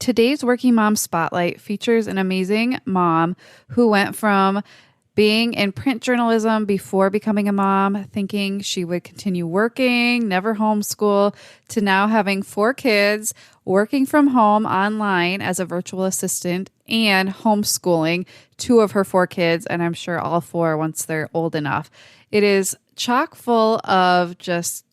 Today's Working Mom Spotlight features an amazing mom who went from being in print journalism before becoming a mom, thinking she would continue working, never homeschool, to now having 4 kids, working from home online as a virtual assistant, and homeschooling 2 of her 4 kids, and I'm sure all 4 once they're old enough. It is chock full of just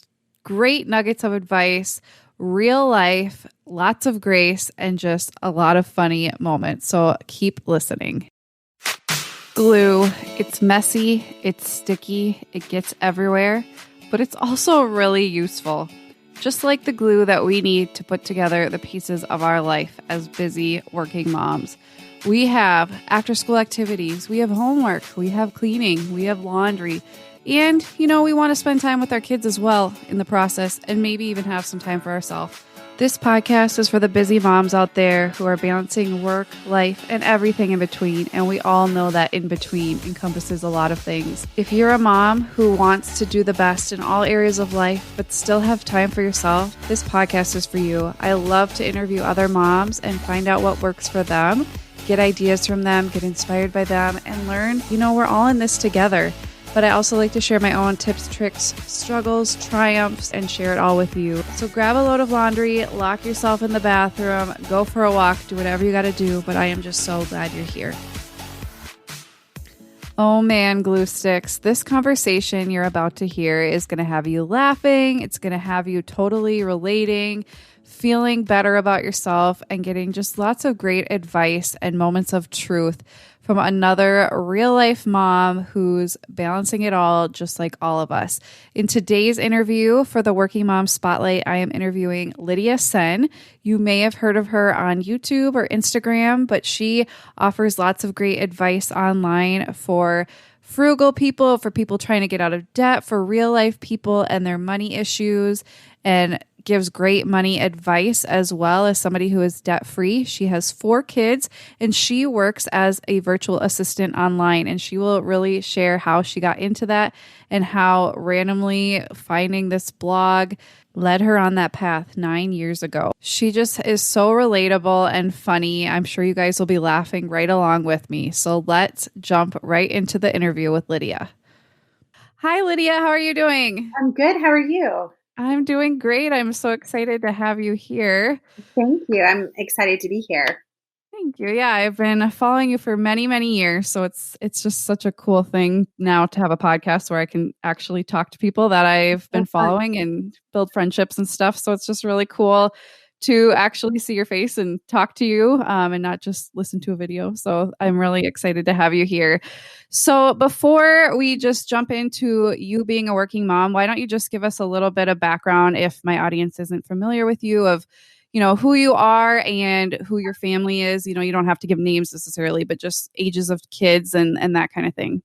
great nuggets of advice, real life, lots of grace, and just a lot of funny moments. So keep listening. Glue. It's messy, it's sticky, it gets everywhere, but it's also really useful. Just like the glue that we need to put together the pieces of our life as busy working moms. We have after-school activities, we have homework, we have cleaning, we have laundry, and, we want to spend time with our kids as well in the process and maybe even have some time for ourselves. This podcast is for the busy moms out there who are balancing work, life, and everything in between, and we all know that in between encompasses a lot of things. If you're a mom who wants to do the best in all areas of life but still have time for yourself, this podcast is for you. I love to interview other moms and find out what works for them, get ideas from them, get inspired by them, and learn, we're all in this together. But I also like to share my own tips, tricks, struggles, triumphs, and share it all with you. So grab a load of laundry, lock yourself in the bathroom, go for a walk, do whatever you got to do, but I am just so glad you're here. Oh man, glue sticks. This conversation you're about to hear is going to have you laughing. It's going to have you totally relating, feeling better about yourself, and getting just lots of great advice and moments of truth from another real life mom who's balancing it all just like all of us. In today's interview for the Working Mom Spotlight, I am interviewing Lydia Senn. You may have heard of her on YouTube or Instagram, but she offers lots of great advice online for frugal people, for people trying to get out of debt, for real life people and their money issues, and gives great money advice as well as somebody who is debt-free. She has 4 kids and she works as a virtual assistant online, and she will really share how she got into that and how randomly finding this blog led her on that path 9 years ago. She just is so relatable and funny. I'm sure you guys will be laughing right along with me. So let's jump right into the interview with Lydia. Hi, Lydia. How are you doing? I'm good. How are you? I'm doing great. I'm so excited to have you here. Thank you. I'm excited to be here. Thank you. Yeah, I've been following you for many, many years. So it's just such a cool thing now to have a podcast where I can actually talk to people that I've been following and build friendships and stuff. So it's just really cool to actually see your face and talk to you and not just listen to a video. So I'm really excited to have you here. So before we just jump into you being a working mom, why don't you just give us a little bit of background if my audience isn't familiar with you of, who you are and who your family is. You don't have to give names necessarily, but just ages of kids and that kind of thing.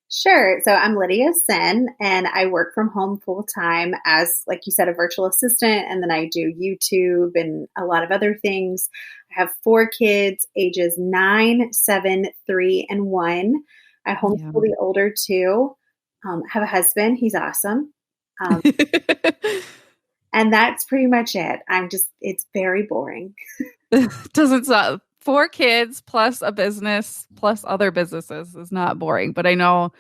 Sure. So I'm Lydia Senn, and I work from home full time as, like you said, a virtual assistant. And then I do YouTube and a lot of other things. I have 4 kids, ages 9, 7, 3, and 1. I homeschool the older 2. Have a husband. He's awesome. And that's pretty much it. It's very boring. Doesn't sound 4 kids plus a business plus other businesses is not boring, but I know,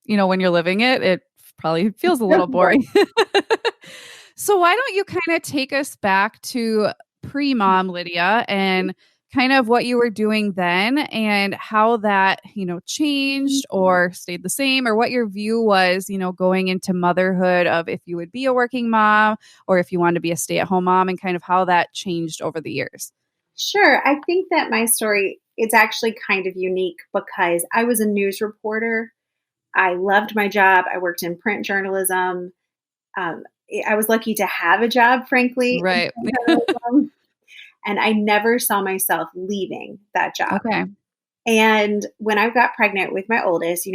when you're living it, it probably feels a little boring. So why don't you kind of take us back to pre-mom Lydia and kind of what you were doing then and how that, changed or stayed the same, or what your view was, going into motherhood of if you would be a working mom or if you wanted to be a stay-at-home mom, and kind of how that changed over the years. Sure. I think that my story is actually kind of unique because I was a news reporter. I loved my job. I worked in print journalism. I was lucky to have a job, frankly. Right. And I never saw myself leaving that job. Okay. And when I got pregnant with my oldest,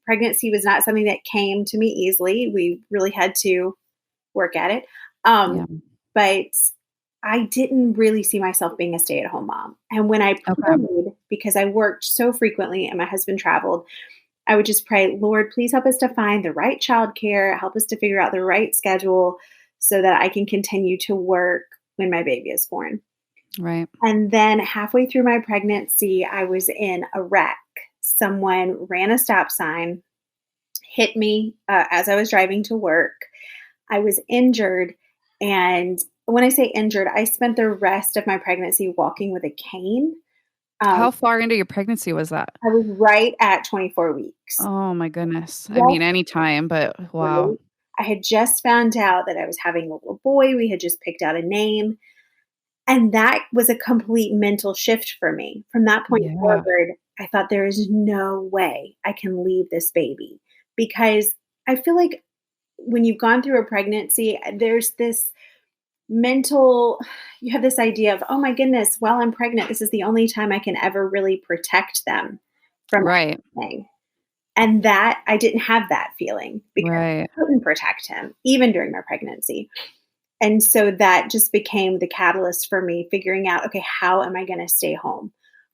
pregnancy was not something that came to me easily. We really had to work at it. But I didn't really see myself being a stay-at-home mom. And when I prayed, because I worked so frequently and my husband traveled, I would just pray, Lord, please help us to find the right childcare, help us to figure out the right schedule so that I can continue to work when my baby is born. Right. And then halfway through my pregnancy, I was in a wreck. Someone ran a stop sign, hit me as I was driving to work. I was injured. And when I say injured, I spent the rest of my pregnancy walking with a cane. Um, How far into your pregnancy was that? I was right at 24 weeks. Oh my goodness. I Yes, mean, anytime, but wow. right. I had just found out that I was having a little boy. We had just picked out a name. And that was a complete mental shift for me. From that point Yeah. forward, I thought there is no way I can leave this baby because I feel like when you've gone through a pregnancy, there's this mental, you have this idea of, oh my goodness, while I'm pregnant, this is the only time I can ever really protect them from Right. anything. And that I didn't have that feeling because Right. I couldn't protect him even during my pregnancy. And so that just became the catalyst for me figuring out, okay, how am I going to stay home?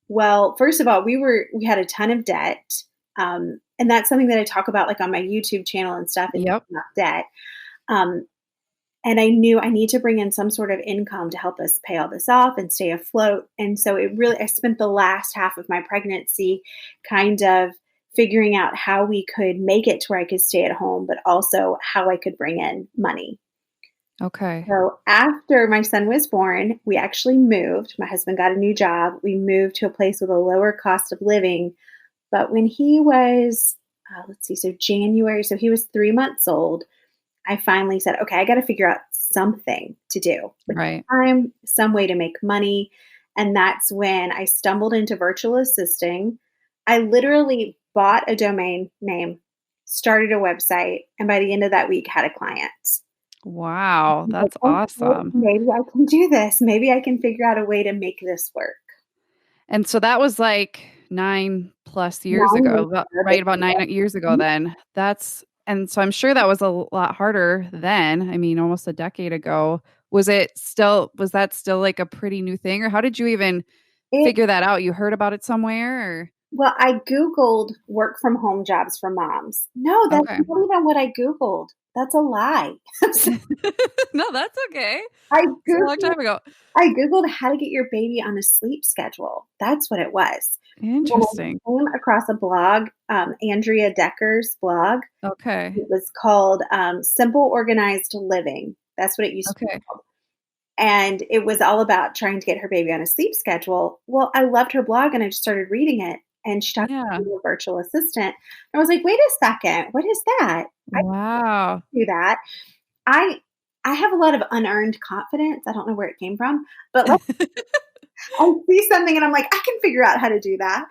Well, first of all, we had a ton of debt. And that's something that I talk about like on my YouTube channel and stuff is Yep. not debt. Um, and I knew I need to bring in some sort of income to help us pay all this off and stay afloat. And so I spent the last half of my pregnancy kind of figuring out how we could make it to where I could stay at home, but also how I could bring in money. Okay. So after my son was born, we actually moved. My husband got a new job. We moved to a place with a lower cost of living. But when he was, so January, so he was 3 months old, I finally said, okay, I got to figure out something to do with Right. time, some way to make money. And that's when I stumbled into virtual assisting. I literally bought a domain name, started a website, and by the end of that week had a client. Wow. I'm like, That's okay, awesome. maybe I can do this. Maybe I can figure out a way to make this work. And so that was like 9+ years 9 years ago, ago, right? About 9 years ago Mhm. then. And so I'm sure that was a lot harder then. I mean, almost a decade ago. Was that still like a pretty new thing? Or how did you even It figure that out? You heard about it somewhere Well, I Googled work from home jobs for moms. No, or that's okay. not even what I Googled. That's a lie. No, that's okay. I It's a long Googled time ago. I Googled how to get your baby on a sleep schedule. That's what it was. And Interesting. I came across a blog, Andrea Decker's blog. Okay. It was called Simple Organized Living. That's what it used to be Okay. called. And it was all about trying to get her baby on a sleep schedule. Well, I loved her blog and I just started reading it. And she talked Yeah. about being a virtual assistant. I was like, wait a second, what is that? I Wow. can do that. I I have a lot of unearned confidence. I don't know where it came from, but like I see something and I'm like, I can figure out how to do that.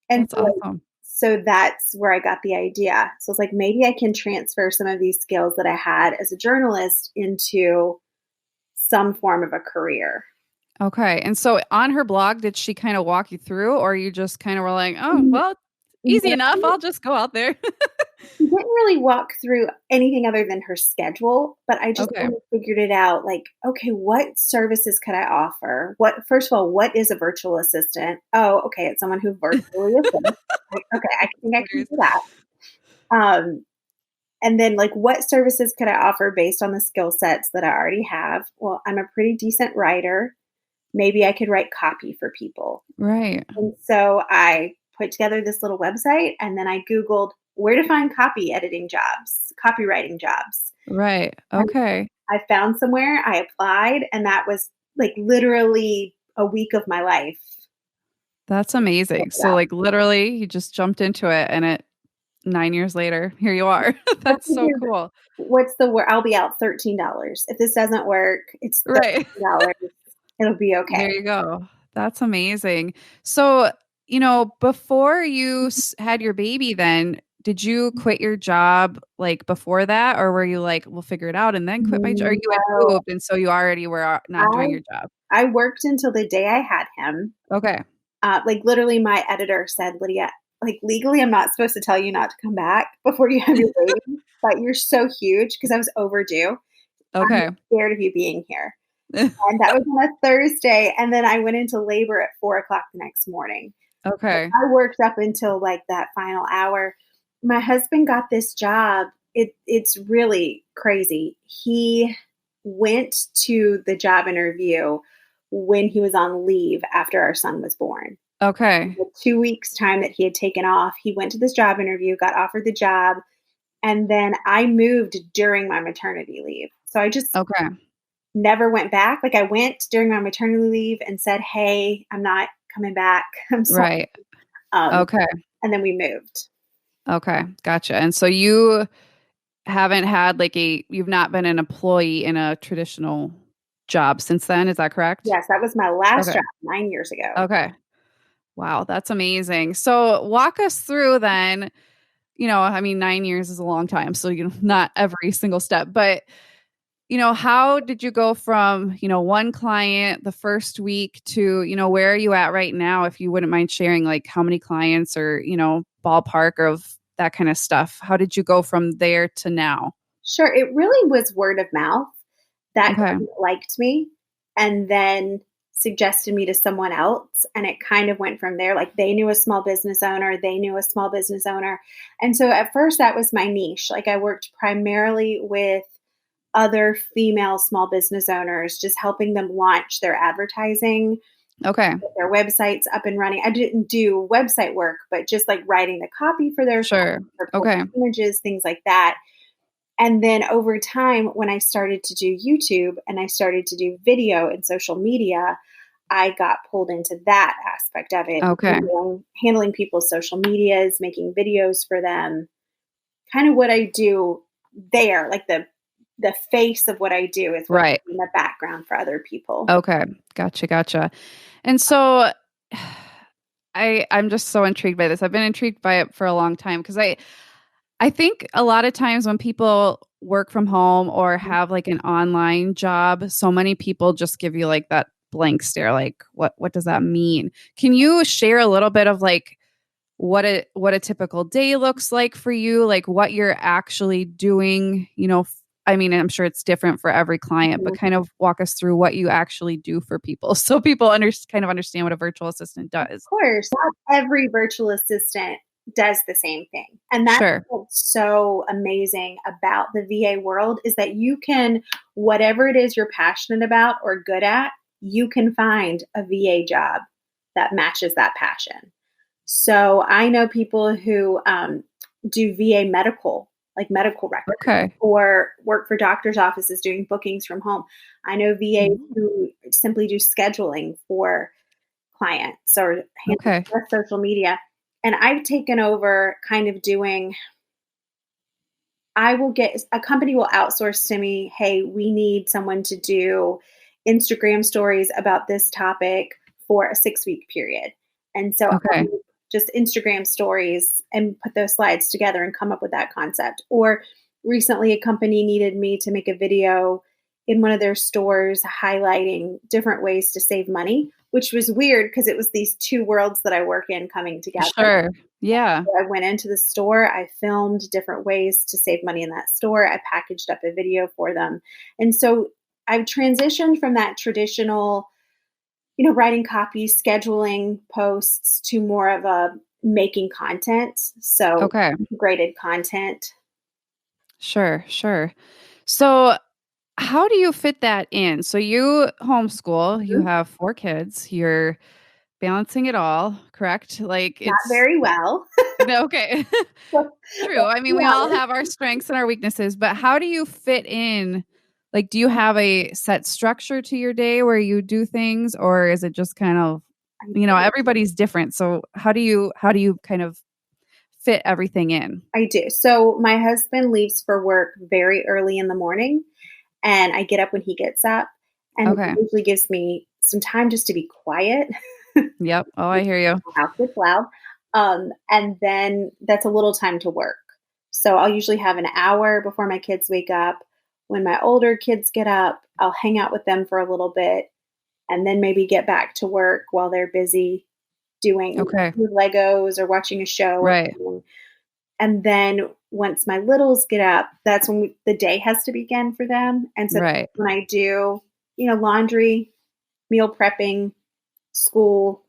And That's awesome. so that's where I got the idea. So it's like maybe I can transfer some of these skills that I had as a journalist into some form of a career. Okay. And so on her blog, did she kind of walk you through, or you just kind of were like, oh, Mm, well, easy enough. no. I'll just go out there. She didn't really walk through anything other than her schedule, but I just Okay. kind of figured it out like, okay, what services could I offer? First of all, what is a virtual assistant? Oh, okay, it's someone who virtually assists. Okay, I think I can Hilarious. do that. Um, and then, like, what services could I offer based on the skill sets that I already have? Well, I'm a pretty decent writer. Maybe I could write copy for people. Right. And so I put together this little website and then I Googled where to find copywriting jobs. Right. And Okay. I found somewhere, I applied, and that was like literally a week of my life. That's amazing. So, Yeah. like, literally, you just jumped into it, and 9 years later, here you are. I That's so figured, cool. what's the word? I'll be out $13. If this doesn't work, it's Right. $13. It'll be okay. There you go. That's amazing. So, before you had your baby, then did you quit your job like before that, or were you like, we'll figure it out and then quit my job? Or you had No, moved, and so you already were not doing I your job? I worked until the day I had him. Okay. Like literally my editor said, Lydia, like legally, I'm not supposed to tell you not to come back before you have your baby, but you're so huge because I was overdue. I'm Okay. scared of you being here. And that was on a Thursday. And then I went into labor at 4 o'clock the next morning. So Okay. I worked up until like that final hour. My husband got this job. It's really crazy. He went to the job interview when he was on leave after our son was born. Okay. The 2 weeks time that he had taken off, he went to this job interview, got offered the job, and then I moved during my maternity leave. So I just Okay. never went back. Like I went during my maternity leave and said, "Hey, I'm not coming back. I'm sorry." Right. Um, Okay. and then we moved. Okay. Gotcha. And so you haven't had you've not been an employee in a traditional job since then. Is that correct? Yes, that was my last Okay. job 9 years ago. Okay. Wow. That's amazing. So walk us through then, 9 years is a long time. So, not every single step, but how did you go from, one client the first week to, where are you at right now? If you wouldn't mind sharing, like how many clients or, ballpark of that kind of stuff. How did you go from there to now? Sure, it really was word of mouth. That Okay. client liked me and then suggested me to someone else, and it kind of went from there. Like, they knew a small business owner, they knew a small business owner, and so at first, that was my niche. Like, I worked primarily with other female small business owners, just helping them launch their advertising, Okay. get their websites up and running. I didn't do website work, but just, like, writing the copy for their site, Sure. for Okay. images, things like that. And then over time, when I started to do YouTube and I started to do video and social media, I got pulled into that aspect of it, Okay. handling people's social medias, making videos for them, kind of what I do there, like the face of what I do is what I Right. do in the background for other people. Okay. Gotcha. Gotcha. And so I'm just so intrigued by this. I've been intrigued by it for a long time because I think a lot of times when people work from home or have like an online job, so many people just give you like that blank stare, like what does that mean? Can you share a little bit of like what a typical day looks like for you, like what you're actually doing, I'm sure it's different for every client, but Mhm. kind of walk us through what you actually do for people so people kind of understand what a virtual assistant Of does. course, not every virtual assistant does the same thing. And that's Sure. what's so amazing about the VA world is that you can, whatever it is you're passionate about or good at, you can find a VA job that matches that passion. So I know people who do VA medical, like medical records, Okay. or work for doctors' offices doing bookings from home. I know VAs Mhm. who simply do scheduling for clients or handle Okay. their social media. And I've taken over kind of doing, I will get a company will outsource to me, hey, we need someone to do Instagram stories about this topic for a 6 week period. And so I'll Okay. do just Instagram stories and put those slides together and come up with that concept. Or recently, a company needed me to make a video in one of their stores highlighting different ways to save money, which was weird because it was these two worlds that I work in coming together. Sure. Yeah. I went into the store, I filmed different ways to save money in that store, I packaged up a video for them. And so I've transitioned from that traditional, writing copy, scheduling posts to more of a making content. So Okay. integrated content. Sure. Sure. So how do you fit that in? So you homeschool, you Mhm. have 4 kids, you're balancing it all, correct? Like Not it's very well. okay. Let's True. I be mean, we all honest. have our strengths and our weaknesses, but how do you fit in? Like, do you have a set structure to your day where you do things, or is it just kind of, I do. everybody's different. So how do you kind of fit everything in? I do. So my husband leaves for work very early in the morning, and I get up when he gets up, and it Okay. usually gives me some time just to be quiet. Yep. Oh, I hear you. House gets loud. And then that's a little time to work. So I'll usually have an hour before my kids wake up. When my older kids get up, I'll hang out with them for a little bit and then maybe get back to work while they're busy doing Okay. Legos or watching a show or Right. something. And then once my littles get up, that's when the day has to begin for them. And so Right. when I do, laundry, meal prepping, school,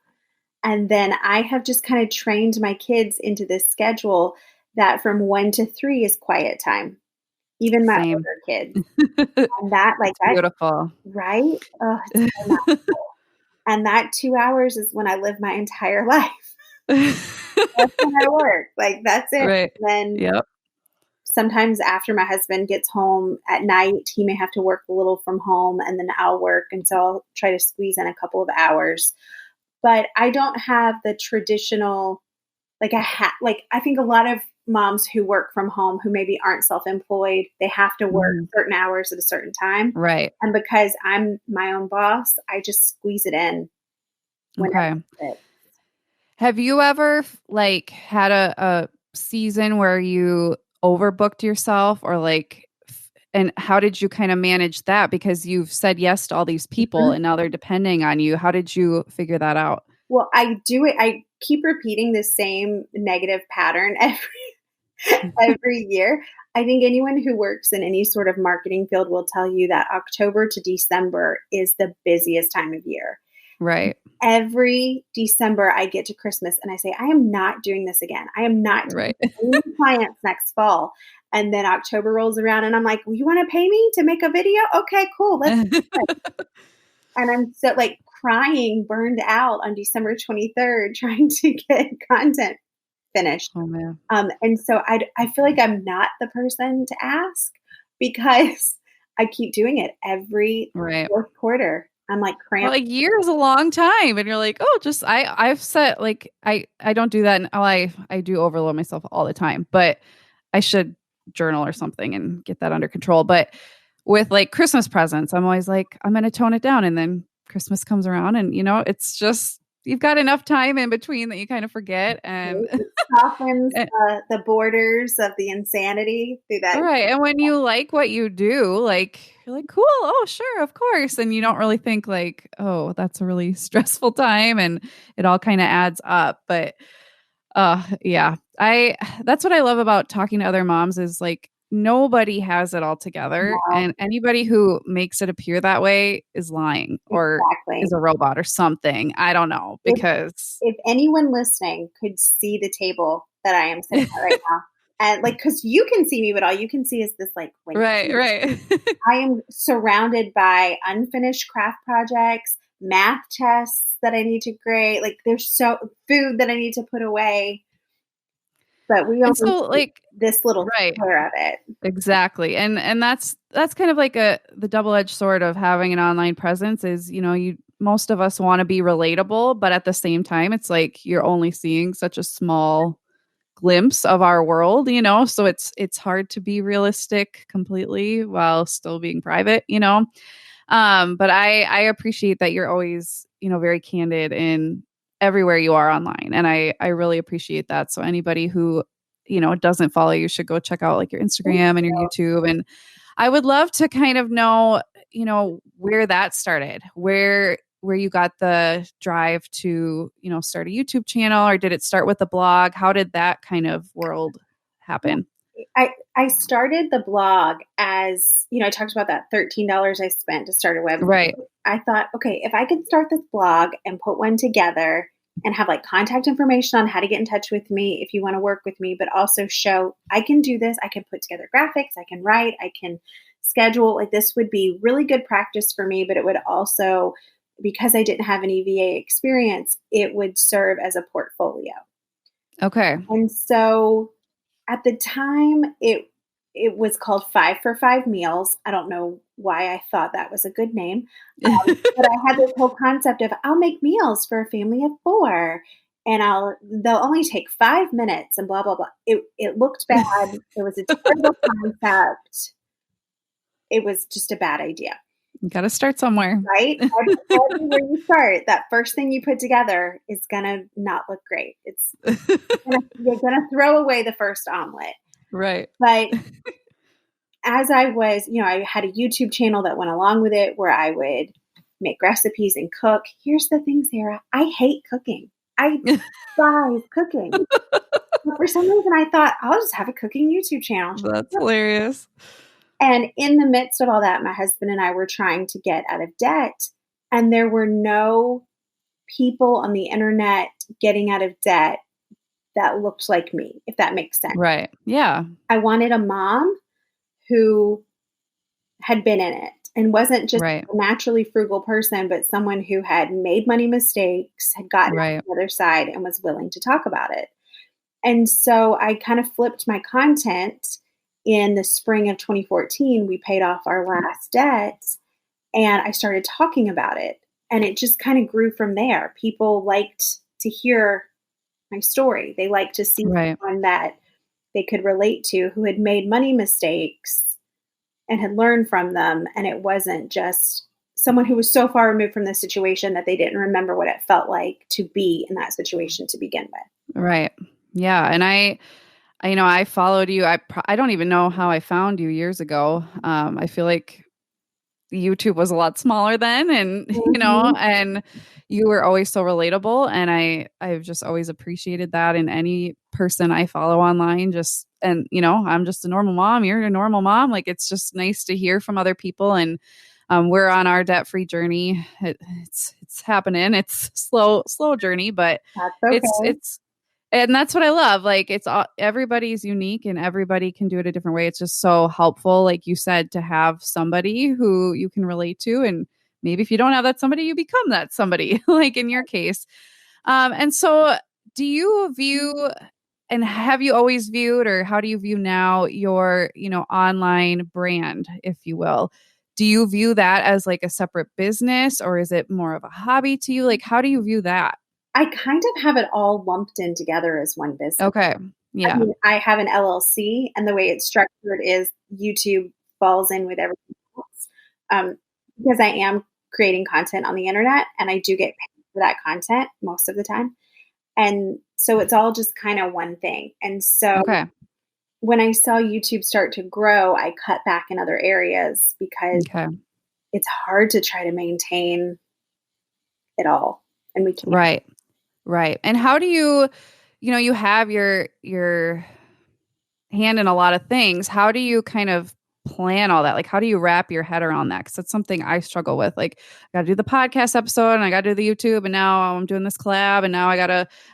and then I have just kind of trained my kids into this schedule that from 1 to 3 is quiet time, even my Same. older kids. And that, like It's that, beautiful. right? Oh, it's so nice. And that 2 hours is when I live my entire life. That's when I work. Like, that's it. Right. Then Yep. sometimes after my husband gets home at night, he may have to work a little from home, and then I'll work. And so I'll try to squeeze in a couple of hours. But I don't have the traditional, like I think a lot of moms who work from home who maybe aren't self-employed, they have to work Mhm. certain hours at a certain time. Right. And because I'm my own boss, I just squeeze it in whenever Okay. it fits. Have you ever like had a season where you overbooked yourself or like and how did you kind of manage that because you've said yes to all these people Mhm. and now they're depending on you. How did you figure that out? Well, I keep repeating the same negative pattern every year. I think anyone who works in any sort of marketing field will tell you that October to December is the busiest time of year. Right. Every December, I get to Christmas and I say, I am not doing this again. I am not taking Right. any clients next fall. And then October rolls around and I'm like, well, you want to pay me to make a video? Okay, cool. Let's do it. And I'm so like crying, burned out on December 23rd, trying to get content finished. Oh man. And so I feel like I'm not the person to ask because I keep doing it every Right. fourth quarter. I'm like Well, cramped. a year is a long time, and you're like, "Oh, just I've set like I don't do that, and I do overload myself all the time, but I should journal or something and get that under control." But with like Christmas presents, I'm always like, I'm gonna tone it down, and then Christmas comes around, and it's just you've got enough time in between that you kind of forget, and It softens and- the borders of the insanity through that. right. And when you like what you do, like you're like, cool, oh sure, of course. And you don't really think like, oh, that's a really stressful time and it all kind of adds up. But yeah. I That's what I love about talking to other moms is like nobody has it all together. No, And anybody who makes it appear that way is lying or exactly. is a robot or something. I don't know If because if anyone listening could see the table that I am sitting at right now, and like, because you can see me, but all you can see is this like blank right, sheet. right. I am surrounded by unfinished craft projects, math tests that I need to grade. Like there's so food that I need to put away, but we And only so see like this little right. square of it. Exactly. And that's kind of like the double-edged sword of having an online presence is, you most of us want to be relatable, but at the same time it's like you're only seeing such a small glimpse of our world, so it's hard to be realistic completely while still being private. But I appreciate that you're always, very candid in everywhere you are online. And I really appreciate that. So anybody who, doesn't follow you should go check out like your Thank Instagram and your you. YouTube. And I would love to kind of know, where that started, where you got the drive to, start a YouTube channel, or did it start with a blog? How did that kind of world happen? I started the blog as, I talked about that $13 I spent to start a website. Right. I thought, okay, if I could start this blog and put one together and have like contact information on how to get in touch with me if you want to work with me, but also show I can do this, I can put together graphics, I can write, I can schedule, like this would be really good practice for me, but it would also, because I didn't have any VA experience, it would serve as a portfolio. Okay. And so at the time, it was called 5 for 5 Meals. I don't know why I thought that was a good name, but I had this whole concept of I'll make meals for a family of 4, and they'll only take 5 minutes and blah, blah, blah. It looked bad. It was a terrible concept. It was just a bad idea, You got to start somewhere. right? Everywhere you start, that first thing you put together is gonna not look great. You're gonna throw away the first omelet. Right. But as I was, I had a YouTube channel that went along with it where I would make recipes and cook. Here's the thing, Sarah, I hate cooking. I despise cooking. But for some reason, I thought I'll just have a cooking YouTube channel. That's hilarious. And in the midst of all that, my husband and I were trying to get out of debt, and there were no people on the internet getting out of debt that looked like me, if that makes sense. Right. Yeah. I wanted a mom who had been in it and wasn't just Right. a naturally frugal person, but someone who had made money mistakes, had gotten out Right. on the other side, and was willing to talk about it. And so I kind of flipped my content in the spring of 2014. We paid off our last debt and I started talking about it. And it just kind of grew from there. People liked to hear my story. They liked to see Right. someone that they could relate to who had made money mistakes and had learned from them. And it wasn't just someone who was so far removed from the situation that they didn't remember what it felt like to be in that situation to begin with. Right. Yeah. And I followed you. I don't even know how I found you years ago. I feel like YouTube was a lot smaller then, and Mhm. and you were always so relatable, and I've just always appreciated that in any person I follow online. Just and I'm just a normal mom. You're a normal mom. Like it's just nice to hear from other people, and we're on our debt free journey. It's happening. It's slow journey, but That's it's okay. it's and that's what I love. Like it's all, everybody's unique and everybody can do it a different way. It's just so helpful, like you said, to have somebody who you can relate to. And maybe if you don't have that somebody, you become that somebody, like in your case. And so do you view and have you always viewed or how do you view now your, online brand, if you will? Do you view that as like a separate business or is it more of a hobby to you? Like how do you view that? I kind of have it all lumped in together as one business. Okay. I Yeah. mean, I have an LLC, and the way it's structured is YouTube falls in with everything else. Because I am creating content on the internet, and I do get paid for that content most of the time. And so it's all just kind of one thing. And so Okay. when I saw YouTube start to grow, I cut back in other areas because Okay. it's hard to try to maintain it all, and we can't. Right. Right. And how do you, you have your hand in a lot of things. How do you kind of plan all that? Like how do you wrap your head around that? Cuz that's something I struggle with. Like I got to do the podcast episode and I got to do the YouTube and now I'm doing this collab and now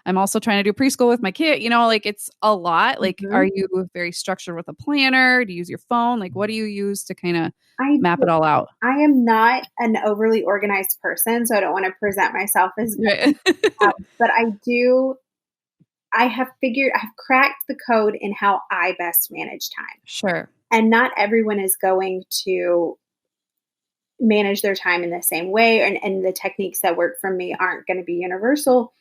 I'm also trying to do preschool with my kid. Like it's a lot. Like are Mhm. you very structured with a planner? Do you use your phone? Like what do you use to kind of I map do. it all out? I am not an overly organized person, so I don't wanna present myself as Right. but I've cracked the code in how I best manage time. Sure. And not everyone is going to manage their time in the same way, and the techniques that work for me aren't gonna be universal,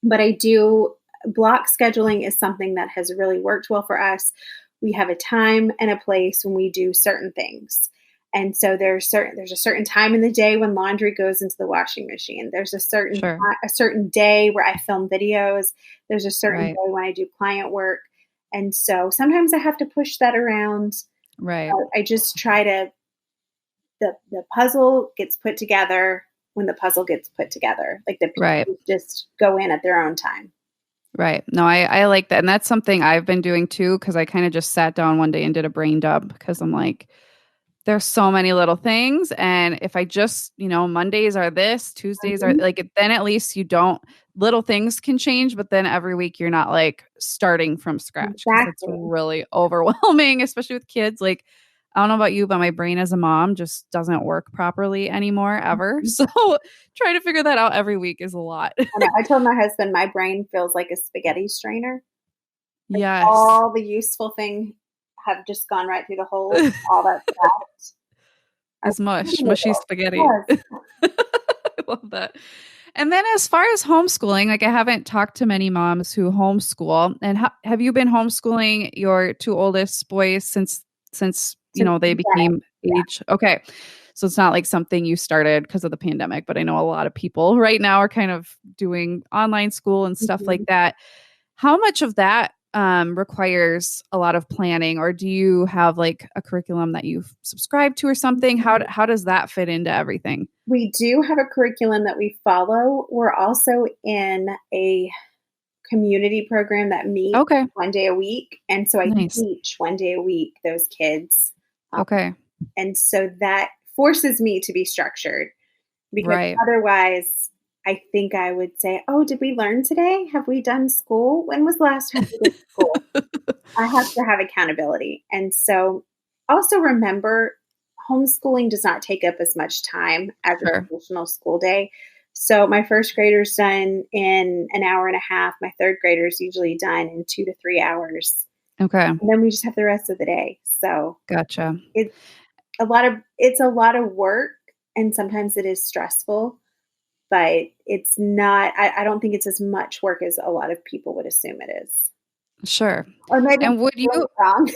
but I do block scheduling is something that has really worked well for us. We have a time and a place when we do certain things. And so there's a certain time in the day when laundry goes into the washing machine. There's Sure. a certain day where I film videos. There's a certain Right. day when I do client work. And so sometimes I have to push that around. Right. I just try to the puzzle gets put together when the puzzle gets put together. Like the Right. pieces just go in at their own time. Right. No, I like that. And that's something I've been doing too, because I kind of just sat down one day and did a brain dump because I'm like, there's so many little things. And if I just, Mondays are this, Tuesdays are Mhm. like, then at least you don't, little things can change, but then every week you're not like starting from scratch because that's Exactly. really overwhelming, especially with kids. Like, I don't know about you, but my brain as a mom just doesn't work properly anymore ever. Mhm. So trying to figure that out every week is a lot. I know. I told my husband my brain feels like a spaghetti strainer. Like Yes. all the useful things have just gone right through the holes. All that's left are Is mush, spaghetti mushy noodles. spaghetti. Yes. I love that. And then as far as homeschooling, like I haven't talked to many moms who homeschool. And have you been homeschooling your two oldest boys since Since the they beginning. became age? Okay. So it's not like something you started because of the pandemic, but I know a lot of people right now are kind of doing online school and Yeah. stuff like Mhm. that. How much of that requires a lot of planning, or do you have like a curriculum that you've subscribed to or something? How does that fit into everything? We do have a curriculum that we follow. We're also in a community program that meets Okay, one day a week. And so I nice. teach one day a week those kids. Okay, And so that forces me to be structured because right. otherwise, I think I would say, "Oh, did we learn today? Have we done school? When was the last time we did school?" I have to have accountability. And so also remember homeschooling does not take up as much time as a Sure. traditional school day. So my first grader's done in an hour and a half. My third grader's usually done in 2 to 3 hours. Okay. And then we just have the rest of the day. So Gotcha. it's a lot of work, and sometimes it is stressful, but it's not, I don't think it's as much work as a lot of people would assume it is. Sure. Or maybe I'm And would really you wrong.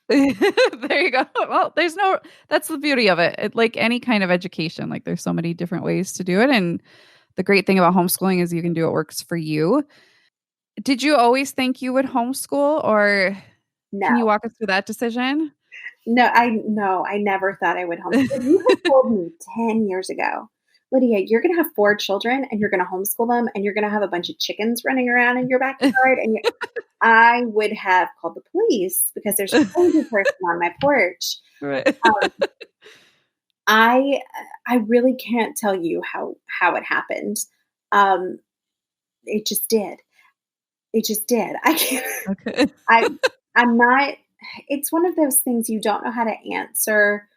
There you go. Well, there's no that's the beauty of it. Like any kind of education, like there's so many different ways to do it, and the great thing about homeschooling is you can do what works for you. Did you always think you would homeschool, or No. can you walk us through that decision? No, I never thought I would homeschool. If you had told me 10 years ago, "Lydia, you're gonna have 4 children and you're gonna homeschool them and you're gonna have a bunch of chickens running around in your backyard," and you I would have called the police because there's a crazy person on my porch. Right. Um, I I really can't tell you how it happened. Um, it just did. It just did. I can't Okay. I I'm not it's one of those things you don't know how to answer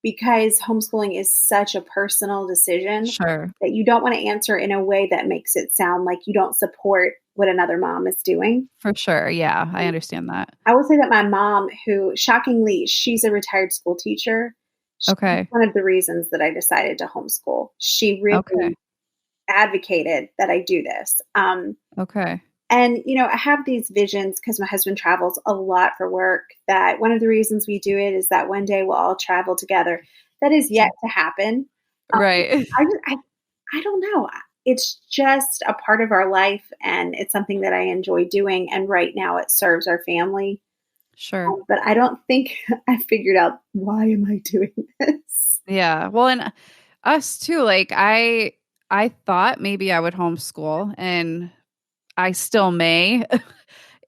because homeschooling is such a personal decision Sure. that you don't want to answer in a way that makes it sound like you don't support what another mom is doing. For sure. Yeah, I understand that. I will say that my mom, who shockingly, she's a retired school teacher, she's Okay. one of the reasons that I decided to homeschool. She Okay. really advocated that I do this. Okay. And, I have these visions because my husband travels a lot for work, that one of the reasons we do it is that one day we'll all travel together. That is yet to happen. Um, Right. I, just- I don't know. It's just a part of our life, and it's something that I enjoy doing. And right now it serves our family. Sure. But I don't think I figured out, why am I doing this? Yeah. Well, and us too. Like I thought maybe I would homeschool, and I still may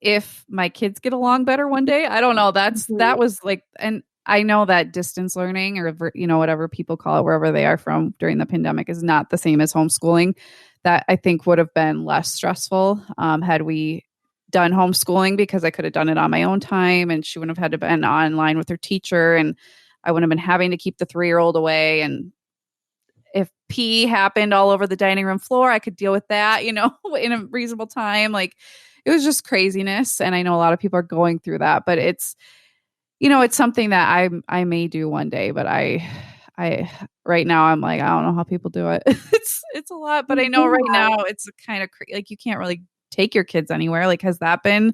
if my kids get along better one day. I don't know. Mhm. That was like, and I know that distance learning or whatever people call it wherever they are from during the pandemic is not the same as homeschooling. That I think would have been less stressful had we done homeschooling, because I could have done it on my own time and she wouldn't have had to been online with her teacher, and I wouldn't have been having to keep the 3-year-old away, and if pee happened all over the dining room floor, I could deal with that, in a reasonable time. Like it was just craziness. And I know a lot of people are going through that, but it's something that I may do one day, but I right now I'm like, I don't know how people do it. It's a lot, but I know right Yeah, now it's kind of like you can't really take your kids anywhere. Like, has that been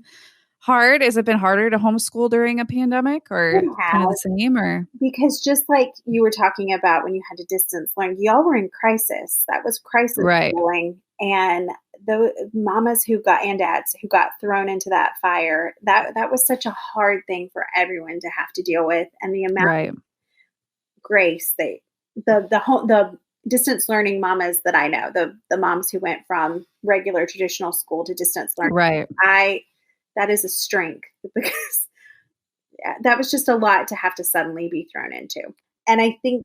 hard? Has it been harder to homeschool during a pandemic, or it kind of has. the same, or Because just like you were talking about when you had to distance learn, y'all were in crisis. That was crisis right, schooling. And the mamas who got and dads who got thrown into that fire, that was such a hard thing for everyone to have to deal with. And the amount right, of grace the distance learning mamas that I know, the moms who went from regular traditional school to distance learning, right, I that is a strength because that was just a lot to have to suddenly be thrown into. And I think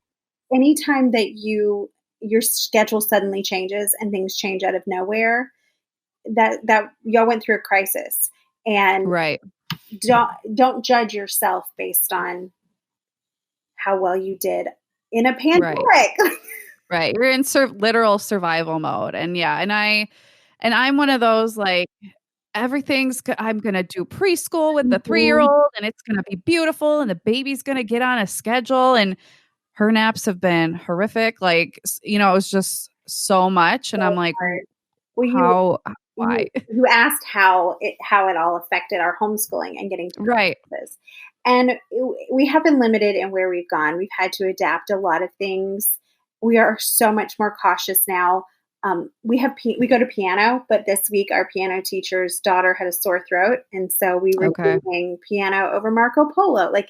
anytime that your schedule suddenly changes and things change out of nowhere, that y'all went through a crisis. And right, don't judge yourself based on how well you did in a right. pandemic. Right. You're in literal survival mode. And yeah, I'm one of those like I'm going to do preschool with the Mhm. 3-year-old and it's going to be beautiful and the baby's going to get on a schedule, and her naps have been horrific. Like, it was just so much, and I'm So like, hard. Well, how you why? you asked how it all affected our homeschooling and getting to Right. this. And we have been limited in where we've gone. We've had to adapt a lot of things. We are so much more cautious now. We go to piano, but this week our piano teacher's daughter had a sore throat, and so we were Okay. doing piano over Marco Polo. Like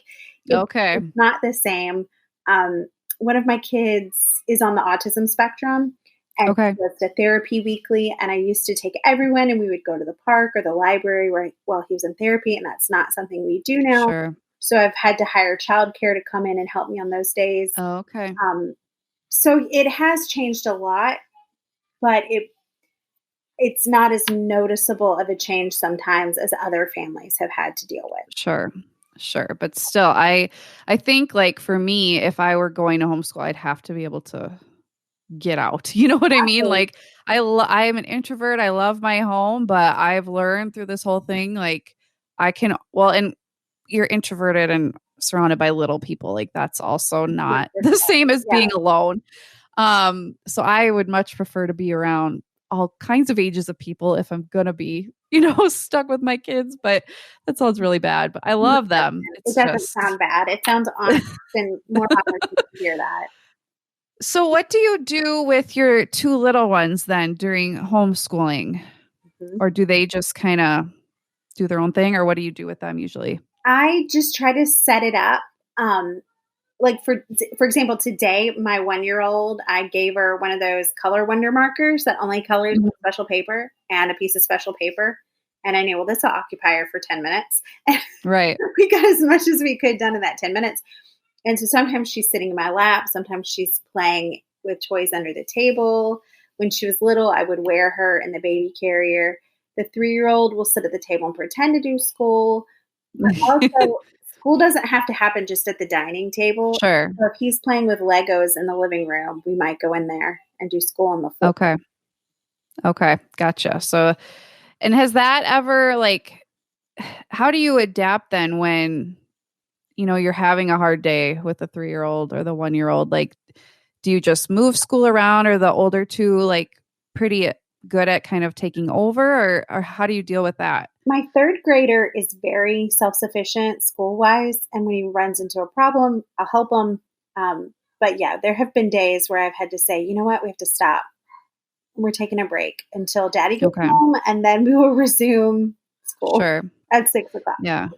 Okay. it's not the same. Um, One of my kids is on the autism spectrum, and Okay. he goes to therapy weekly. And I used to take everyone, and we would go to the park or the library while he was in therapy, and that's not something we do now. Sure. So I've had to hire childcare to come in and help me on those days. Okay. Um, so it has changed a lot, but it's not as noticeable of a change sometimes as other families have had to deal with. Sure. Sure. But still, I think like for me, if I were going to homeschool, I'd have to be able to get out. You know what I mean? Exactly. Like I am an introvert. I love my home, but I've learned through this whole thing, like I can, well, and you're introverted and surrounded by little people. Like that's also not the same as Yeah. being alone. So I would much prefer to be around all kinds of ages of people if I'm going to be, stuck with my kids, but that sounds really bad, but I love them. It It's doesn't just, sound bad. It sounds honest and more honest to hear that. so what do you do with your two little ones then during homeschooling? Mhm. Or do they just kind of do their own thing, or what do you do with them usually? I just try to set it up. Like for example, today my 1-year-old, I gave her one of those color wonder markers that only colors Mhm. with special paper and a piece of special paper. And I knew, well, this will occupy her for 10 minutes. And Right. we got as much as we could done in that 10 minutes. And so sometimes she's sitting in my lap. Sometimes she's playing with toys under the table. When she was little, I would wear her in the baby carrier. The 3-year-old will sit at the table and pretend to do school. But also, school doesn't have to happen just at the dining table. Sure. So if he's playing with Legos in the living room, we might go in there and do school on the floor. Okay. Okay. Gotcha. So, and has that ever like, how do you adapt then when, you're having a hard day with the 3-year-old or the 1-year-old? Like, do you just move school around, or the older two like pretty good at kind of taking over, or how do you deal with that? My third grader is very self sufficient school wise. And when he runs into a problem, I'll help him. But yeah, there have been days where I've had to say, you know what, we have to stop. We're taking a break until daddy gets Okay. home, and then we will resume school Sure. at 6 o'clock. Yeah.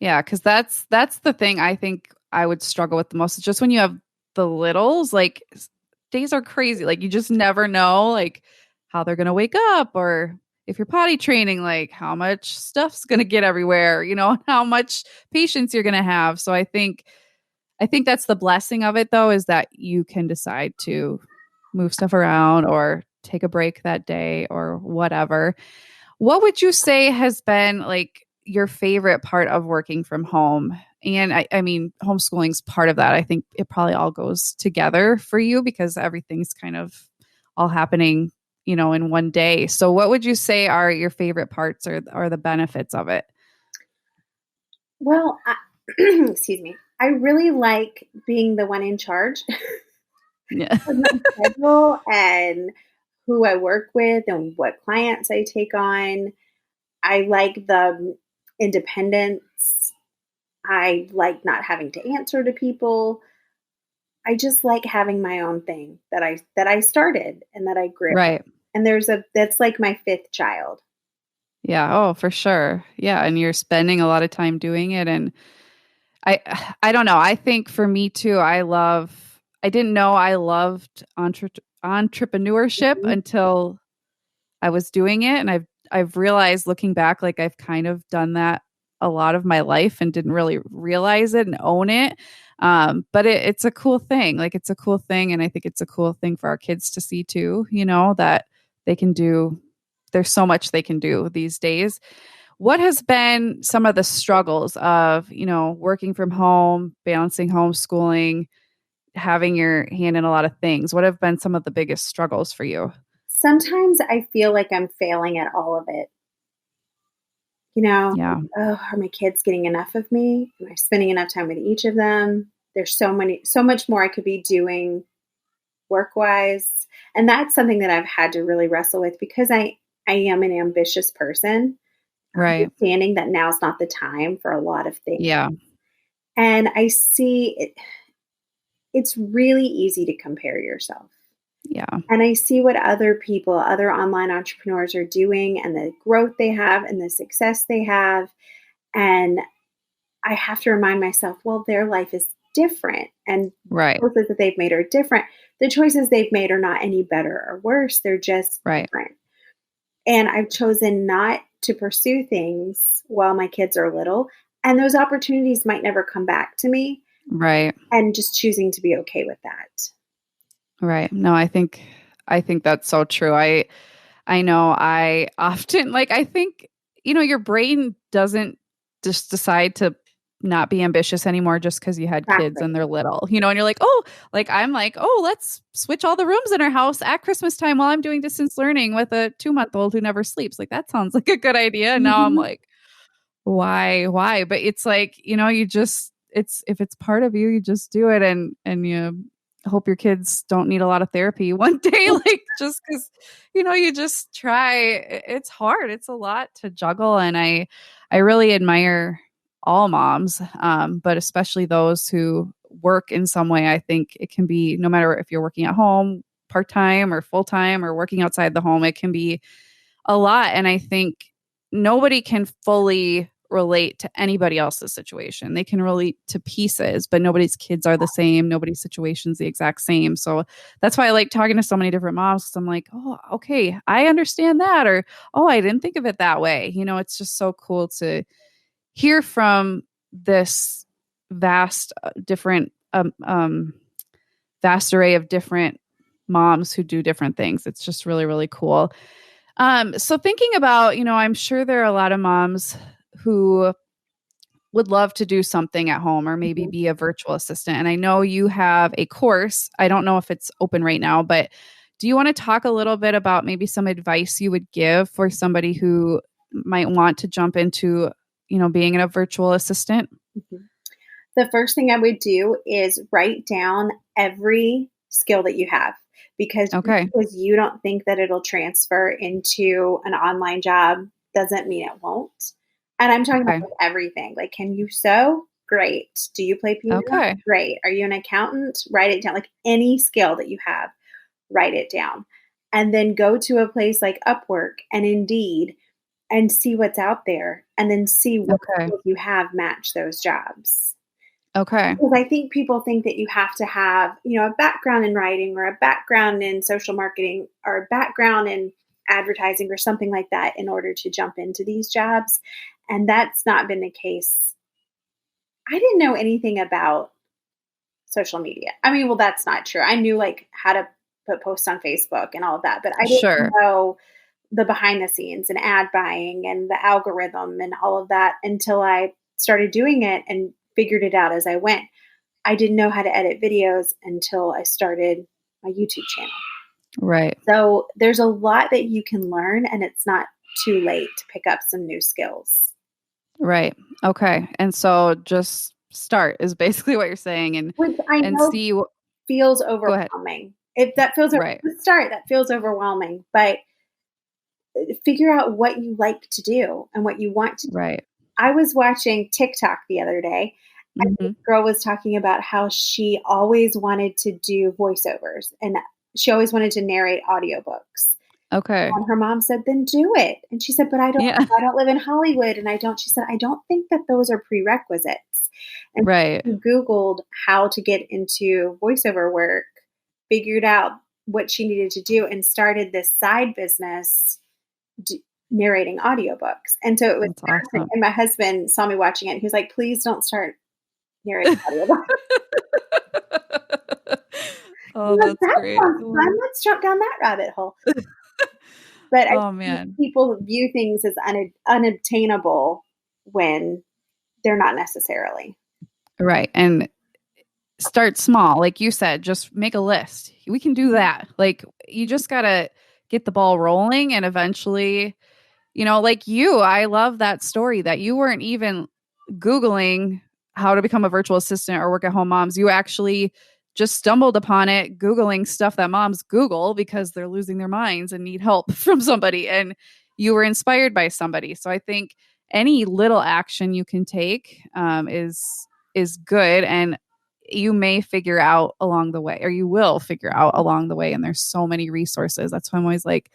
Yeah. Cause that's the thing I think I would struggle with the most. It's just when you have the littles, like days are crazy. Like you just never know like how they're going to wake up, or if you're potty training, like how much stuff's going to get everywhere, how much patience you're going to have. So I think that's the blessing of it though, is that you can decide to move stuff around or take a break that day or whatever. What would you say has been like your favorite part of working from home? And I mean, homeschooling's part of that. I think it probably all goes together for you because everything's kind of all happening, in one day. So what would you say are your favorite parts or the benefits of it? Well, excuse me. I really like being the one in charge Yeah. of my schedule and who I work with and what clients I take on. I like the independence. I like not having to answer to people. I just like having my own thing that I started and that I grew. Right. And that's like my fifth child. Yeah. Oh, for sure. Yeah. And you're spending a lot of time doing it. And I I don't know. I think for me too, I didn't know I loved entrepreneurship Mhm. until I was doing it, and I've realized looking back like I've kind of done that a lot of my life and didn't really realize it and own it. But it's a cool thing. Like it's a cool thing, and I think it's a cool thing for our kids to see too, that they can do there's so much they can do these days. What has been some of the struggles of, working from home, balancing homeschooling, having your hand in a lot of things? What have been some of the biggest struggles for you? Sometimes I feel like I'm failing at all of it. Yeah. Oh, are my kids getting enough of me? Am I spending enough time with each of them? There's so much more I could be doing work wise. And that's something that I've had to really wrestle with because I am an ambitious person, Right. understanding that now's not the time for a lot of things. Yeah. And I see it's really easy to compare yourself. Yeah. And I see what other online entrepreneurs are doing and the growth they have and the success they have. And I have to remind myself, well, their life is different and Right. the choices that they've made are different. The choices they've made are not any better or worse. They're just Right. different. And I've chosen not to pursue things while my kids are little. And those opportunities might never come back to me. Right. And just choosing to be okay with that. Right. No, I think that's so true. I know I often like I think, your brain doesn't just decide to not be ambitious anymore just because you had kids Exactly. and they're little, and you're like, oh, like I'm like, oh, let's switch all the rooms in our house at Christmas time while I'm doing distance learning with a 2-month-old who never sleeps. Like that sounds like a good idea. And now I'm Mhm. like, why? But it's like, you just, it's, if it's part of you, you just do it. And you hope your kids don't need a lot of therapy one day, like just because, you just try. It's hard. It's a lot to juggle. And I really admire all moms, but especially those who work in some way. I think it can be, no matter if you're working at home part-time or full-time or working outside the home, it can be a lot. And I think nobody can fully relate to anybody else's situation. They can relate to pieces, but nobody's kids are the same. Nobody's situation's the exact same. So that's why I like talking to so many different moms, because I'm like, oh, okay, I understand that. Or, oh, I didn't think of it that way. It's just so cool to hear from this vast, different, vast array of different moms who do different things. It's just really, really cool. So thinking about, I'm sure there are a lot of moms who would love to do something at home or maybe Mhm. be a virtual assistant. And I know you have a course. I don't know if it's open right now, but do you want to talk a little bit about maybe some advice you would give for somebody who might want to jump into, being a virtual assistant? Mhm. The first thing I would do is write down every skill that you have, because just Okay. because you don't think that it'll transfer into an online job doesn't mean it won't. And I'm talking about Okay. like everything. Like, can you sew? Great. Do you play piano? Okay. Great. Are you an accountant? Write it down. Like any skill that you have, write it down. And then go to a place like Upwork and Indeed and see what's out there, and then see what Okay. skills you have match those jobs. Okay. Because I think people think that you have to have, a background in writing or a background in social marketing or a background in advertising or something like that in order to jump into these jobs. And that's not been the case. I didn't know anything about social media. I mean, well, that's not true. I knew like how to put posts on Facebook and all of that, but I didn't Sure. know the behind the scenes and ad buying and the algorithm and all of that until I started doing it and figured it out as I went. I didn't know how to edit videos until I started my YouTube channel. Right. So there's a lot that you can learn, and it's not too late to pick up some new skills. Right. Okay. And so just start is basically what you're saying, Which I and know see what, feels go ahead. overwhelming. If that feels Right. let's start, that feels overwhelming, but figure out what you like to do and what you want to do. Right. I was watching TikTok the other day, and this Mhm. girl was talking about how she always wanted to do voiceovers and she always wanted to narrate audiobooks. Okay. And her mom said, "Then do it." And she said, "But Yeah. I don't live in Hollywood and I don't." She said, "I don't think that those are prerequisites." And Right. she Googled how to get into voiceover work, figured out what she needed to do, and started this side business narrating audiobooks. And so it was That's fascinating. awesome. And my husband saw me watching it. And he was like, "Please don't start narrating audiobooks." I'm Oh, like, that's "That great. sounds fun. Let's jump down that rabbit hole." But I Oh, think man. people view things as unobtainable when they're not necessarily. Right. And start small. Like you said, just make a list. We can do that. Like you just got to get the ball rolling, and eventually, like you, I love that story that you weren't even Googling how to become a virtual assistant or work at home moms. You actually just stumbled upon it, Googling stuff that moms Google because they're losing their minds and need help from somebody. And you were inspired by somebody. So I think any little action you can take is good. And you may figure out along the way, or you will figure out along the way. And there's so many resources. That's why I'm always like,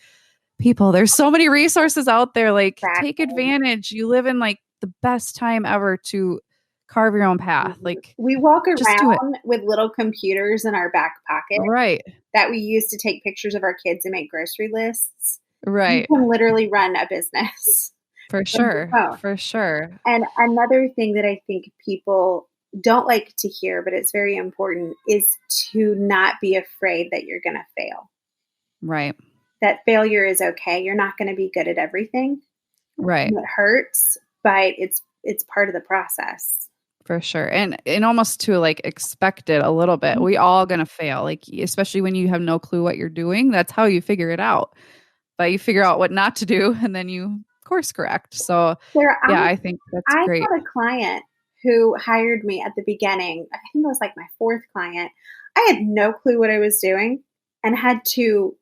people, there's so many resources out there. Like, take Exactly. advantage. You live in like the best time ever to carve your own path. Mhm. Like, We walk just do it. around with little computers in our back pocket Right. that we use to take pictures of our kids and make grocery lists. You Right. can literally run a business For from your sure. phone. For sure. And another thing that I think people don't like to hear, but it's very important, is to not be afraid that you're going to fail. Right. That failure is okay. You're not going to be good at everything. Right. And it hurts, but it's part of the process. For sure. And almost to like expect it a little bit. We all gonna fail. Like especially when you have no clue what you're doing. That's how you figure it out. But you figure out what not to do and then you course correct. So Sarah, yeah, I think that's I great. had a client who hired me at the beginning. I think it was like my fourth client. I had no clue what I was doing and had to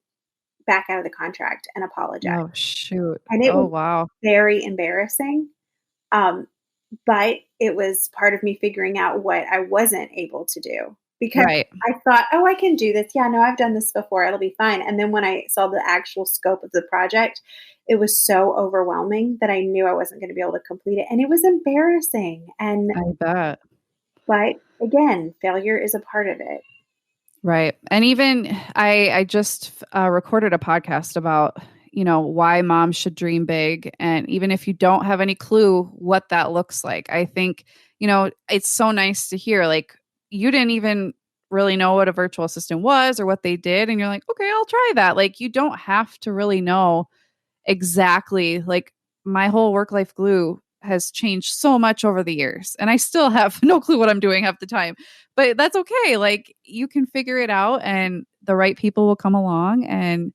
back out of the contract and apologize. Oh shoot. And it Oh was wow. very embarrassing. Um, but it was part of me figuring out what I wasn't able to do because Right. I thought, oh, I can do this. Yeah, no, I've done this before. It'll be fine. And then when I saw the actual scope of the project, it was so overwhelming that I knew I wasn't going to be able to complete it. And it was embarrassing. I bet. But again, failure is a part of it. Right. And even I just recorded a podcast about, why moms should dream big. And even if you don't have any clue what that looks like, I think, it's so nice to hear like you didn't even really know what a virtual assistant was or what they did. And you're like, okay, I'll try that. Like you don't have to really know exactly. Like my whole work life glue has changed so much over the years and I still have no clue what I'm doing half the time, but that's okay. Like you can figure it out and the right people will come along and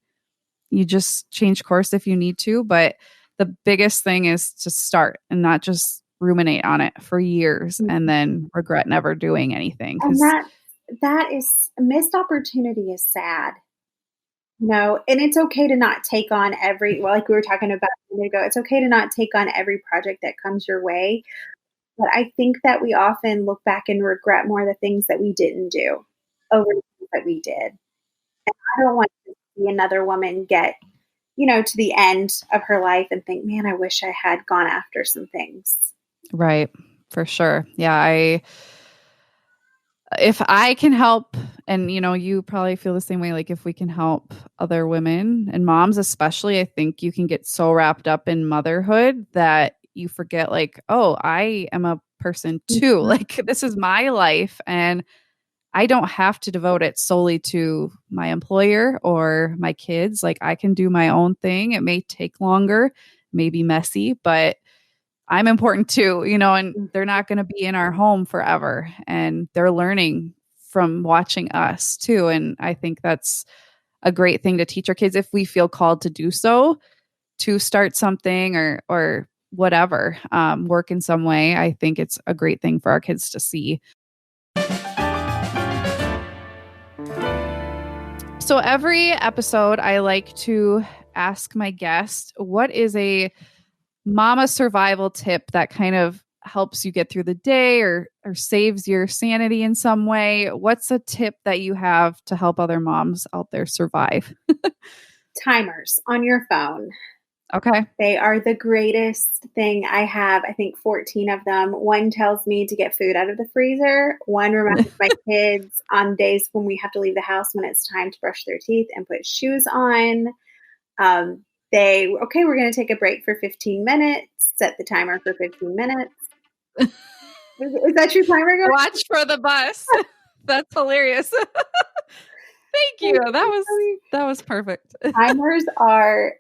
you just change course if you need to. But the biggest thing is to start and not just ruminate on it for years and then regret never doing anything. And Cause that is missed opportunity is sad. No, and it's okay to not take on like we were talking about a minute ago, it's okay to not take on every project that comes your way. But I think that we often look back and regret more the things that we didn't do over the things that we did. And I don't want to see another woman get, to the end of her life and think, man, I wish I had gone after some things. right. For sure. Yeah. If I can help, and you probably feel the same way, like if we can help other women and moms, especially, I think you can get so wrapped up in motherhood that you forget, like, oh, I am a person too. Mhm. Like, this is my life, and I don't have to devote it solely to my employer or my kids. Like, I can do my own thing. It may take longer, may be messy, but I'm important too, and they're not going to be in our home forever and they're learning from watching us too. And I think that's a great thing to teach our kids if we feel called to do so, to start something or whatever, work in some way. I think it's a great thing for our kids to see. So every episode, I like to ask my guest, what is a mama survival tip that kind of helps you get through the day or saves your sanity in some way? What's a tip that you have to help other moms out there survive? Timers on your phone. Okay. They are the greatest thing. I have, I think, 14 of them. One tells me to get food out of the freezer. One reminds my kids on days when we have to leave the house when it's time to brush their teeth and put shoes on. We're going to take a break for 15 minutes. Set the timer for 15 minutes. Is that your timer going? Watch for the bus. That's hilarious. Thank you. That was perfect. Timers are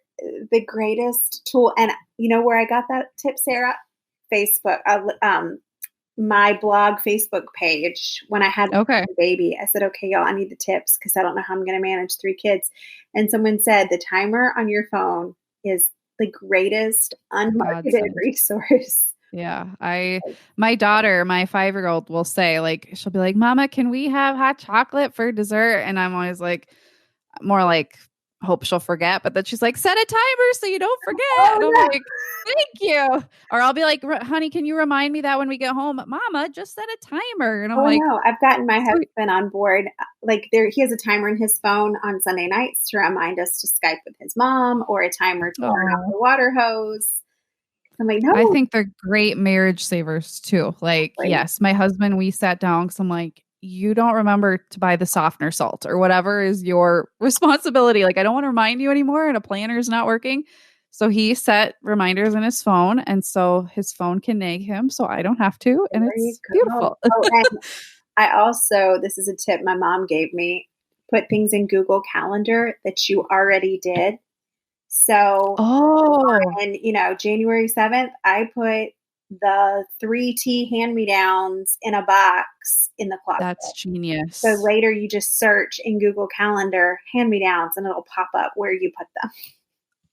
the greatest tool. And you know where I got that tip, Sarah? Facebook. My blog Facebook page when I had a baby. I said, okay, y'all, I need the tips because I don't know how I'm going to manage 3 kids. And someone said the timer on your phone is the greatest unmarketed resource. Yeah. My daughter, my 5-year-old will say, like, she'll be like, Mama, can we have hot chocolate for dessert? And I'm always like, more like, hope she'll forget, but then she's like, set a timer so you don't forget. And I'm like, thank you. Or I'll be like, honey, can you remind me that when we get home? Mama, just set a timer. And I'm like, no, I've gotten my husband on board. Like he has a timer in his phone on Sunday nights to remind us to Skype with his mom, or a timer to turn off the water hose. I'm like, no. I think they're great marriage savers too. Like, yes, my husband, we sat down because I'm like, you don't remember to buy the softener salt or whatever is your responsibility. Like, I don't want to remind you anymore, and a planner is not working. So he set reminders in his phone, and so his phone can nag him, so I don't have to, and it's beautiful. And I also, this is a tip my mom gave me, put things in Google Calendar that you already did. So, and January 7th, I put the 3T hand-me-downs in a box in the closet. That's So genius. later you just search in Google Calendar hand-me-downs and it'll pop up where you put them.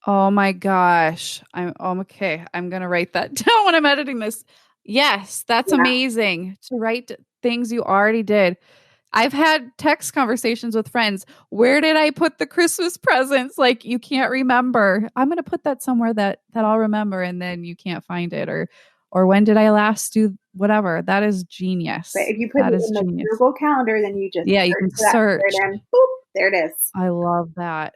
Oh my gosh. I'm okay. I'm going to write that down when I'm editing this. Yes, that's Yeah. amazing to write things you already did. I've had text conversations with friends. Where did I put the Christmas presents? Like you can't remember. I'm going to put that somewhere that I'll remember, and then you can't find it, or when did I last do whatever? That is But genius. if you put That it is in the genius. Google Calendar, then you just Yeah, you search can for that word search. and boop, there it is. I love that.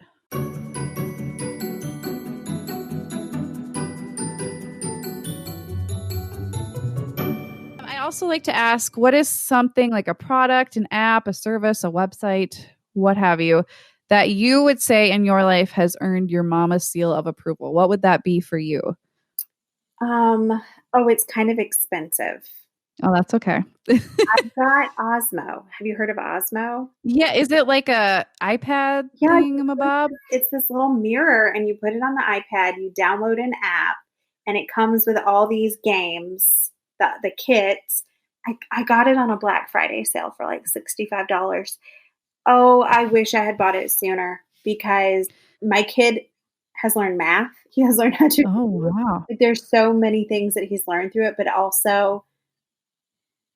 I also like to ask, what is something like a product, an app, a service, a website, what have you, that you would say in your life has earned your mama's seal of approval? What would that be for you? Oh, it's kind of expensive. Oh, that's okay. I've got Osmo. Have you heard of Osmo? Yeah, is it like a iPad Yeah, thingamabob? it's this little mirror, and you put it on the iPad, you download an app, and it comes with all these games, the kits. I got it on a Black Friday sale for like $65. Oh, I wish I had bought it sooner because my kid has learned math. He has learned how to Oh, read. wow. Like, there's so many things that he's learned through it, but also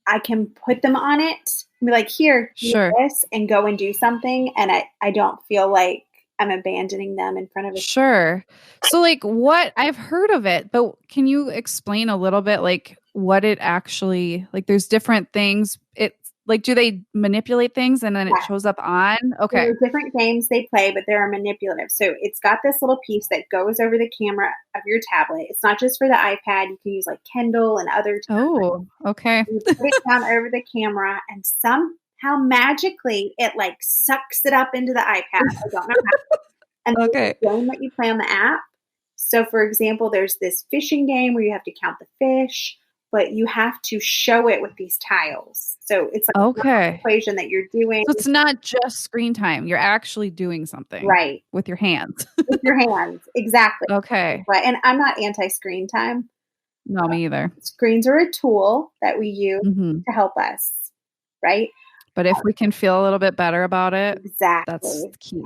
I can put them on it and be like, here, do Sure. this and go and do something. And I don't feel like I'm abandoning them in front of a Sure. So, like, what I've heard of it, but can you explain a little bit, like, what it actually, like, there's different things. It's like, do they manipulate things and then it yeah. shows up on? There Okay. are different games they play, but they're manipulative. So it's got this little piece that goes over the camera of your tablet. It's not just for the iPad. You can use like Kindle and other Oh, okay. you put it down over the camera and somehow magically it like sucks it up into the iPad. I don't know how. And there's Okay. a game that you play on the app. So for example, there's this fishing game where you have to count the fish, but you have to show it with these tiles. So it's like a math Okay. equation that you're doing. So it's not just screen time. You're actually doing something Right. with your hands. With your hands. Exactly. Okay. Right. And I'm not anti-screen time. No, me either. Screens are a tool that we use Mhm. to help us. Right. But if we can feel a little bit better about it, that's Exactly. key.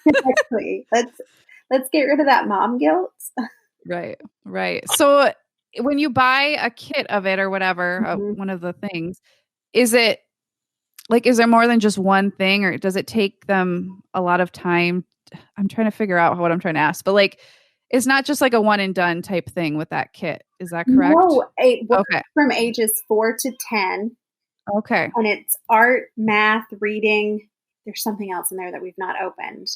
Exactly. Let's get rid of that mom guilt. Right. Right. So when you buy a kit of it or whatever, Mhm. one of the things, is it like, is there more than just one thing, or does it take them a lot of time? I'm trying to figure out what I'm trying to ask, but like, it's not just like a one and done type thing with that kit. Is that correct? No, it works Okay. from ages 4 to 10, Okay. and it's art, math, reading. There's something else in there that we've not opened,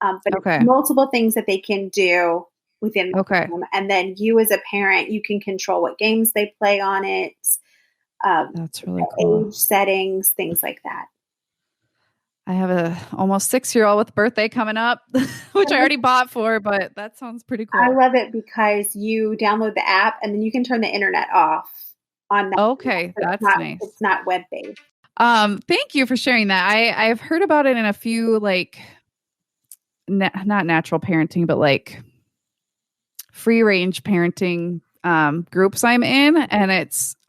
but it's Okay. multiple things that they can do within the Okay. room, and then you as a parent, you can control what games they play on it, That's really the cool. age settings, things like that. I have a almost 6-year-old with birthday coming up, which I already bought for, but that sounds pretty I cool. love it because you download the app, and then you can turn the internet off on that. Okay, So that's it's nice. not web-based. Thank you for sharing that. I've heard about it in a few like not natural parenting, but like free range parenting groups I'm in, and I'm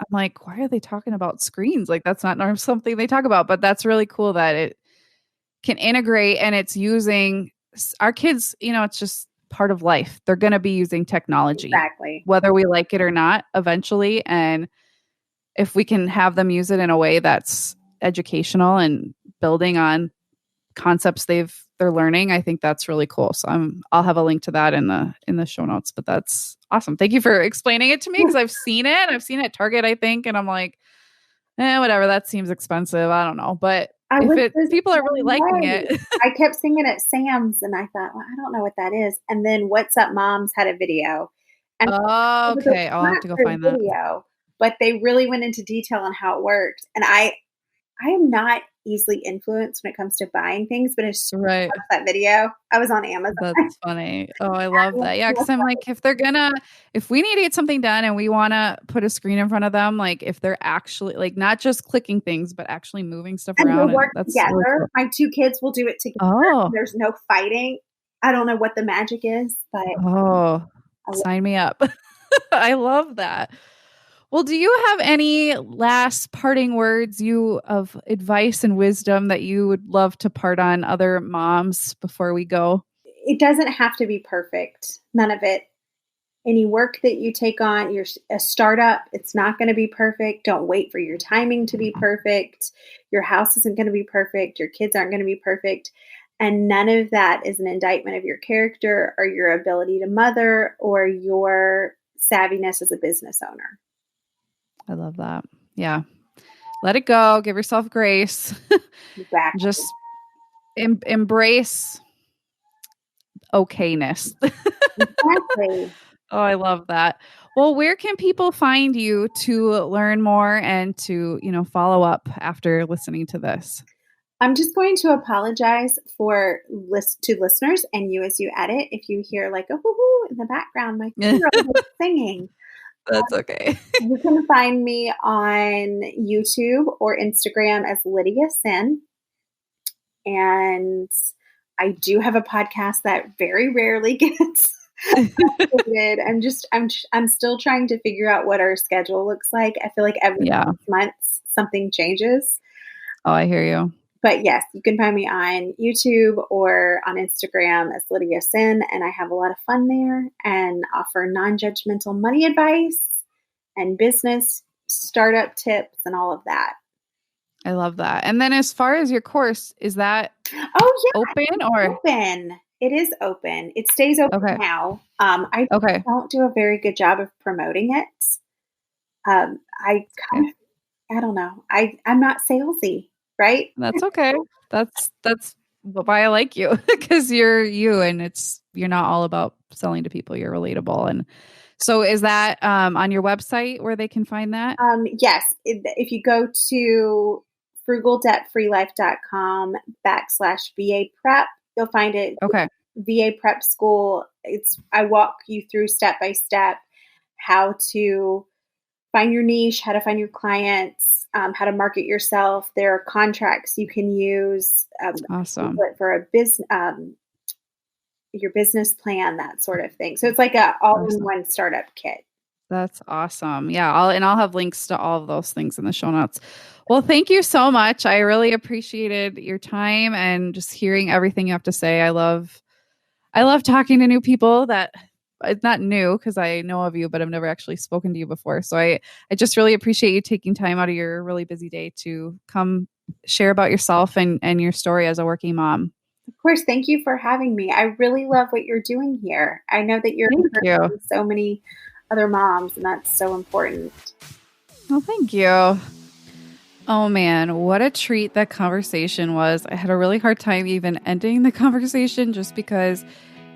like, why are they talking about screens? Like that's not something they talk about, but that's really cool that it can integrate and it's using our kids, it's just part of life. They're going to be using technology Exactly. whether we like it or not eventually, and if we can have them use it in a way that's educational and building on concepts they're learning, I think that's really cool. So I'll have a link to that in the show notes, but that's awesome. Thank you for explaining it to me, because I've seen it at Target, I think, and I'm like, whatever, that seems expensive. I don't know. But I if was the people are really same liking way. it. I kept seeing it at Sam's, and I thought, "Well, I don't know what that is." And then What's Up Moms had a video, and it was a Okay, I'll have to go flat-through find that. video, but they really went into detail on how it worked. And I am not easily influenced when it comes to buying things, but as soon as I Right. watched that video, I was on Amazon. That's funny. Oh, I love that. Yeah, because I'm like, if we need to get something done and we want to put a screen in front of them, like if they're actually like not just clicking things, but actually moving stuff And around, we'll and work that's really together. cool. My 2 kids will do it together. Oh, There's no fighting. I don't know what the magic is, but oh, I love sign me up. I love that. Well, do you have any last parting words of advice and wisdom that you would love to part on other moms before we go? It doesn't have to be perfect. None of it. Any work that you take on, you're a startup, it's not going to be perfect. Don't wait for your timing to be perfect. Your house isn't going to be perfect. Your kids aren't going to be perfect. And none of that is an indictment of your character or your ability to mother or your savviness as a business owner. I love that. Yeah. Let it go. Give yourself grace. Exactly. Just embrace okayness. Exactly. Oh, I love that. Well, where can people find you to learn more and to, follow up after listening to this? I'm just going to apologize to listeners and you as you edit. If you hear like a whoo-hoo in the background, my 2-year-old is singing. That's okay. You can find me on YouTube or Instagram as Lydia Senn. And I do have a podcast that very rarely gets uploaded. I'm still trying to figure out what our schedule looks like. I feel like every 6 months something changes. Oh, I hear you. But yes, you can find me on YouTube or on Instagram as Lydia Senn, and I have a lot of fun there and offer non-judgmental money advice and business startup tips and all of that. I love that. And then as far as your course, is that open or? Open. It is open. It stays open now. I don't do a very good job of promoting it. I don't know. I'm not salesy. Right? That's okay. That's why I like you, because you're you and you're not all about selling to people. You're relatable. And so is that on your website where they can find that? Yes. If you go to frugaldebtfreelife.com/VA prep, you'll find it. Okay. VA prep school. I walk you through step by step how to find your niche, how to find your clients, how to market yourself. There are contracts you can use. Awesome. For a business, your business plan, that sort of thing. So it's like a all-in-one startup kit. That's awesome. Yeah, I'll have links to all of those things in the show notes. Well, thank you so much. I really appreciated your time and just hearing everything you have to say. I love talking to new people that it's not new because I know of you, but I've never actually spoken to you before. So I just really appreciate you taking time out of your really busy day to come share about yourself and your story as a working mom. Of course. Thank you for having me. I really love what you're doing here. I know that you're encouraging so many other moms, and that's so important. Well, thank you. Oh man, what a treat that conversation was. I had a really hard time even ending the conversation just because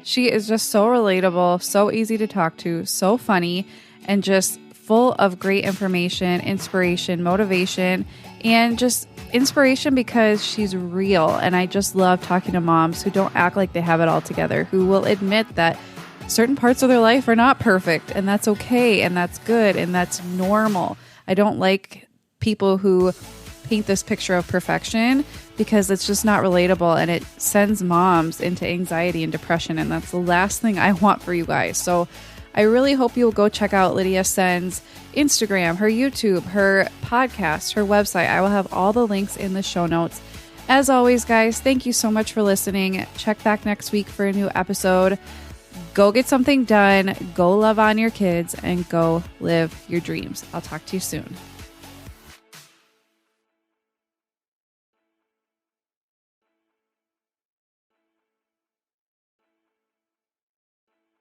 she is just so relatable, so easy to talk to, so funny, and just full of great information, inspiration, motivation, and just inspiration because she's real. And I just love talking to moms who don't act like they have it all together, who will admit that certain parts of their life are not perfect, and that's okay, and that's good, and that's normal. I don't like people who paint this picture of perfection because it's just not relatable, and it sends moms into anxiety and depression, and that's the last thing I want for you guys. So I really hope you'll go check out Lydia Senn's Instagram, her YouTube, her podcast, her website. I will have all the links in the show notes. As always, guys, thank you so much for listening. Check back next week for a new episode. Go get something done, go love on your kids, and go live your dreams. I'll talk to you soon.